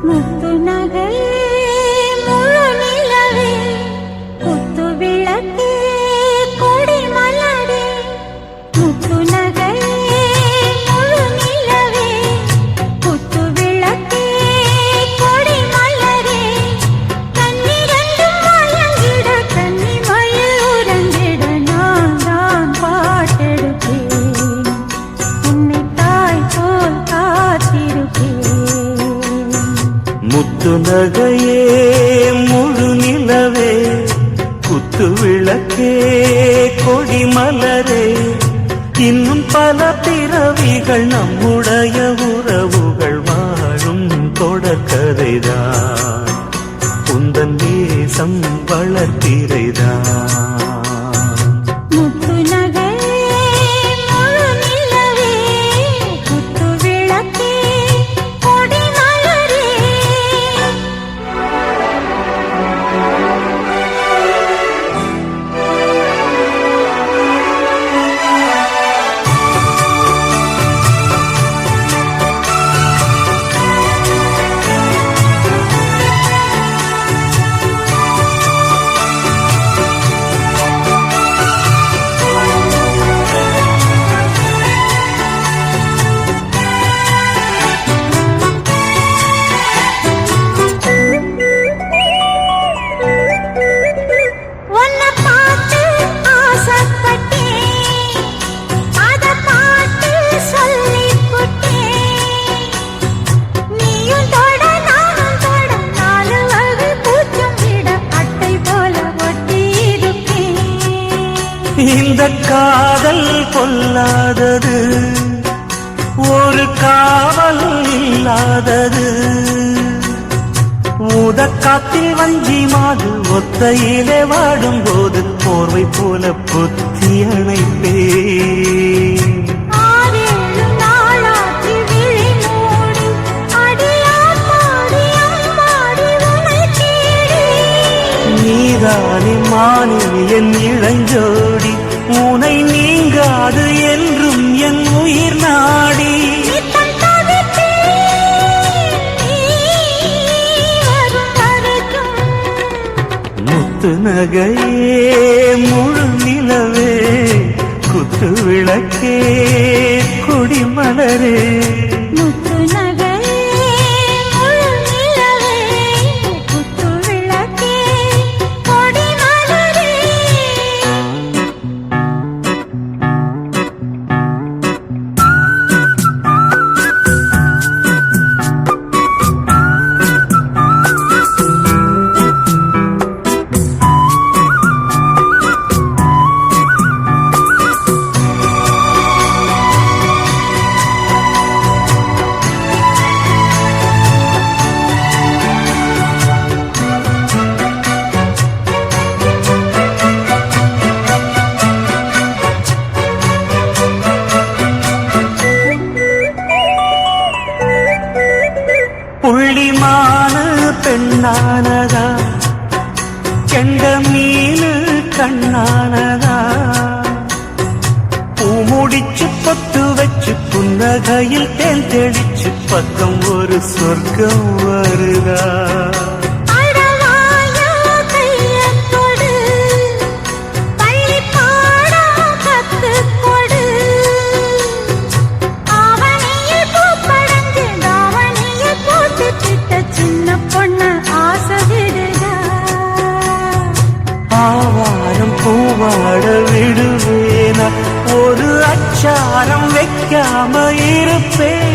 முத்து நகையே முழு நிலவே குத்து விளக்கே கொடி மலரே முத்து நகையே முழு நிலவே குத்து விளக்கே கொடி மலரே கண்ணிரண்டும் மயங்கிட கன்னி மயில் உறங்கிட நான் தான் பாட்டெடுப்பேன் உன்னை தாய் போல் காத்திருப்பேன் முத்து நகையே முழு நிலவே குத்து விளக்கே கொடி மலரே இன்னும் பல பிறவிகள் நம்முடைய உறவுகள் வாழும் தொடர்கதைதான் உந்தன் தேசம் வளர்த்திரைதான் முத்து நகையே முழு நிலவே குத்து விளக்கே கொடி மலரே உன்னை பார்த்து ஆசைப்பட்டேன் அத பாட்டு சொல்லிப் புட்டேன் நீயும் தொட நானும் தொட நாலு வகை பூச்சும் விட அட்டை போல ஒட்டி இருப்பேன் இந்த காதல் கொல்லாதது ஒரு காவல் இல்லாதது ஊதக்காத்தில் வஞ்சி மாது ஒத்தையிலே வாடும் போது போர்வை போல புத்தி அணைப்பேன் ஆறேழு நாளாச்சு விழி மூடி அடியார் பாடி அம்மாடி உனை தேடி நீதானே மானினி என் இளஞ்சோடி உனை நீங்காது என்றும் என் உயிர் நாடி நித்தம் தவித்தேன் நீ வரும் வரைக்கும் முத்து நகையே முழு நிலவே குத்து விளக்கே கொடி மலரே முத்து நகையே முழு நிலவே குத்து விளக்கே கொடி மலரே புள்ளிமான பெண்ணானதா கெண்ட மீனு கண்ணானதா பூமுடிச்சு பொட்டு வச்சு புன்னகையில் தேன் தெளிச்சு பக்கம் ஒரு சொர்க்கம் வருதா அடவாயா கையைக் கொடு பள்ளி பாடம் கத்துக் கொடு ஆவணியில் பூப்படைஞ்சு தாவணியில் போட்டுக்கிட்ட சின்ன பொண்ணு ஆசை விடுதா ஆவாரம் பூவாட விடுவேனா ஒரு அச்சாரம் வைக்காம இருப்பேன்